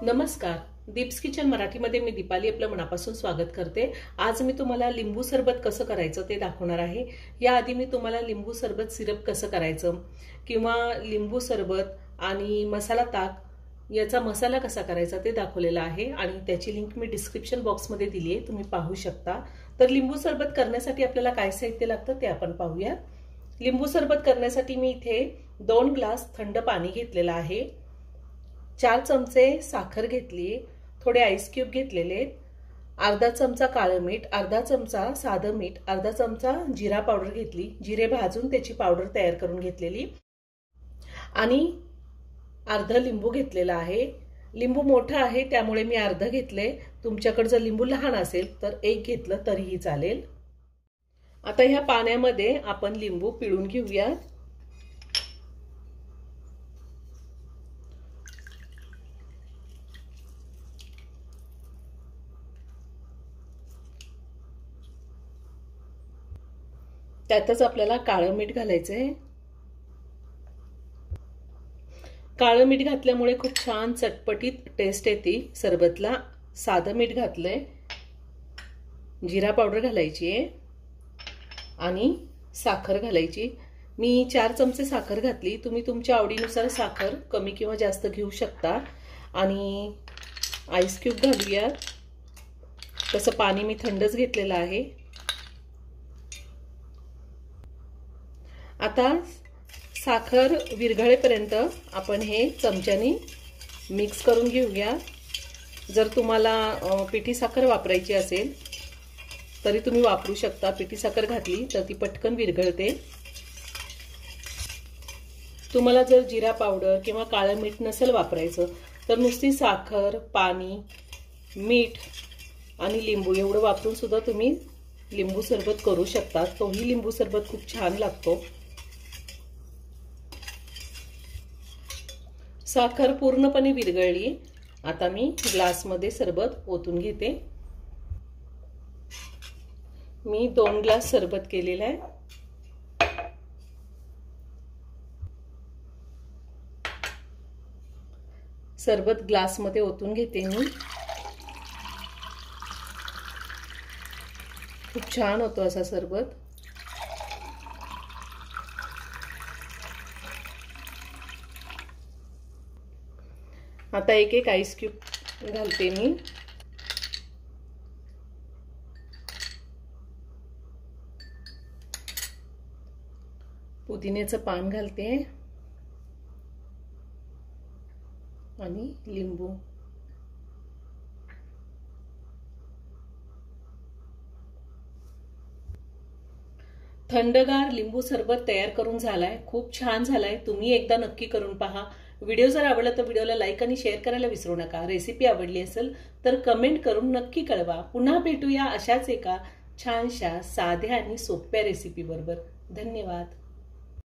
नमस्कार, दीप्स किचन मराठीमध्ये मी दीपाली आपलं मनापासून स्वागत करते। आज मी तुम्हाला लिंबू सरबत कसं करायचं ते दाखवणार आहे। याआधी मी तुम्हाला लिंबू सरबत सिरप कसं करायचं किंवा लिंबू सरबत आणि मसाला ताक याचा मसाला कसा करायचा ते दाखवलेलं आहे आणि त्याची लिंक मी डिस्क्रिप्शन बॉक्समध्ये दिली आहे, तुम्ही पाहू शकता। तर लिंबू सरबत करण्यासाठी आपल्याला काय साहित्य लागतं ते आपण पाहूया। लिंबू सरबत करण्यासाठी मी इथे 2 ग्लास थंड पाणी घेतलेलं आहे, 4 चमचे साखर घेतली, थोडे आईस क्यूब घेतलेले, अर्धा चमचा काळं मीठ, अर्धा चमचा साधं मीठ, अर्धा चमचा जिरा पावडर घेतली, जिरे भाजून त्याची पावडर तयार करून घेतलेली आणि अर्धा लिंबू घेतलेला आहे। लिंबू मोठा आहे त्यामुळे मी अर्धा घेतले, तुमच्याकडे जर लिंबू लहान असेल तर 1 घेतलं तरीही चालेल। आता ह्या पाण्यामध्ये आपण लिंबू पिळून घेऊया। त्यातच आपल्याला काळं मीठ घालायचंय। काळं मीठ घातल्यामुळे खूप छान चटपटीत टेस्ट येते सरबतला। साधं मीठ घातलंय, जिरा पावडर घालायची आहे आणि साखर घालायची। मी 4 चमचे साखर घातली, तुम्ही तुमच्या आवडीनुसार साखर कमी किंवा जास्त घेऊ शकता। आणि आईस क्यूब घालूया। तसं पाणी मी थंडच घेतलेलं आहे। आता साखर विरघळेपर्यंत आपण हे चमच्याने मिक्स करून घेऊया। जर तुम्हाला पिठी साखर वापरायची असेल तरी तुम्ही वापरू शकता, पिठी साखर घातली तर ती पटकन विरघळते। तुम्हाला जर जिरा पावडर किंवा काळं मीठ नसेल वापरायचं तर नुसती साखर, पाणी, मीठ आणि लिंबू एवढं वापरून सुद्धा तुम्ही लिंबू सरबत करू शकता। तोही लिंबू सरबत खूप छान लागतो। साखर पूर्णपणे विरघळली, आता मी ग्लासमध्ये सरबत ओतून घेते। मी 2 ग्लास सरबत केलेला आहे। सरबत ग्लासमध्ये ओतून घेते मी। खूप छान होतो असा सरबत। आता एक आईस क्यूब घालते मी। पुदिन्याचं पान घालते आणि लिंबू। थंडगार लिंबू सरबत तयार करून झालाय, खूप छान झालाय। तुम्ही एकदा नक्की करून पहा। व्हिडिओ जर आवडला तर व्हिडिओला लाईक आणि शेअर करायला विसरू नका। रेसिपी आवडली असेल तर कमेंट करून नक्की कळवा। पुन्हा भेटूया अशाच एका छानशा साध्या आणि सोप्या रेसिपी बरोबर। धन्यवाद।